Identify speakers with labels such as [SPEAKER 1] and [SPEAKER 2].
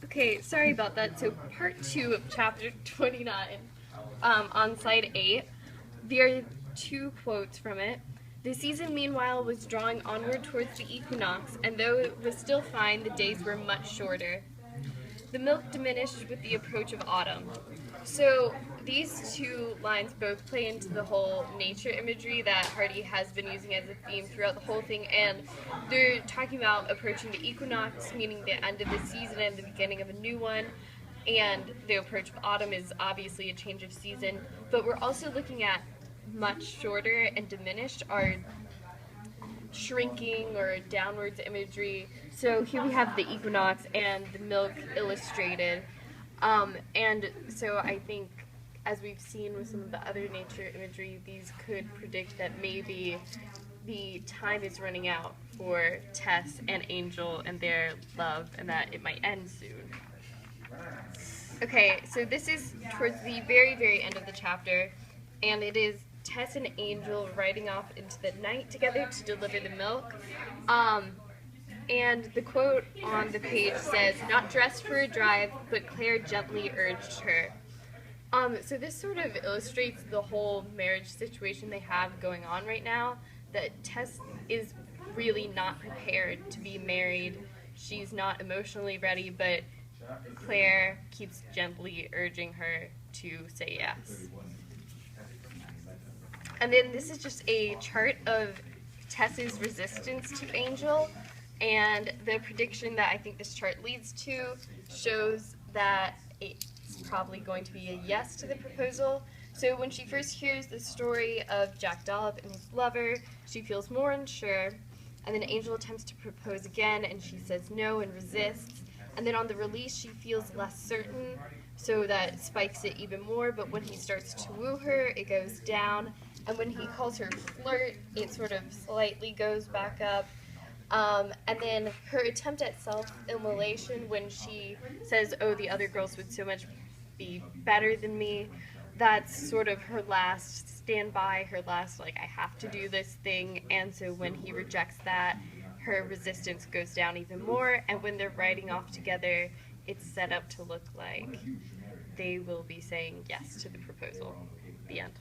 [SPEAKER 1] Okay, sorry about that. So part 2 of chapter 29, on slide 8, there are 2 quotes from it. The season, meanwhile, was drawing onward towards the equinox, and though it was still fine, the days were much shorter. The milk diminished with the approach of autumn. So these 2 lines both play into the whole nature imagery that Hardy has been using as a theme throughout the whole thing, and they're talking about approaching the equinox, meaning the end of the season and the beginning of a new one, and the approach of autumn is obviously a change of season, but we're also looking at much shorter and diminished are shrinking or downwards imagery. So here we have the equinox and the milk illustrated. And so I think, as we've seen with some of the other nature imagery, these could predict that maybe the time is running out for Tess and Angel and their love, and that it might end soon. Okay, so this is towards the very, very end of the chapter, and it is Tess and Angel riding off into the night together to deliver the milk. And the quote on the page says, "Not dressed for a drive, but Claire gently urged her." So this sort of illustrates the whole marriage situation they have going on right now, that Tess is really not prepared to be married. She's not emotionally ready, but Claire keeps gently urging her to say yes. And then this is just a chart of Tess's resistance to Angel, and the prediction that I think this chart leads to shows that it's probably going to be a yes to the proposal. So when she first hears the story of Jack Dollop and his lover, she feels more unsure, and then Angel attempts to propose again, and she says no and resists, and then on the release she feels less certain, so that spikes it even more, but when he starts to woo her, it goes down, and when he calls her flirt, it sort of slightly goes back up. And then her attempt at self-immolation when she says, "Oh, the other girls would so much be better than me," that's sort of her last standby, her last, like, I have to do this thing, and so when he rejects that, her resistance goes down even more, and when they're riding off together, it's set up to look like they will be saying yes to the proposal. The end.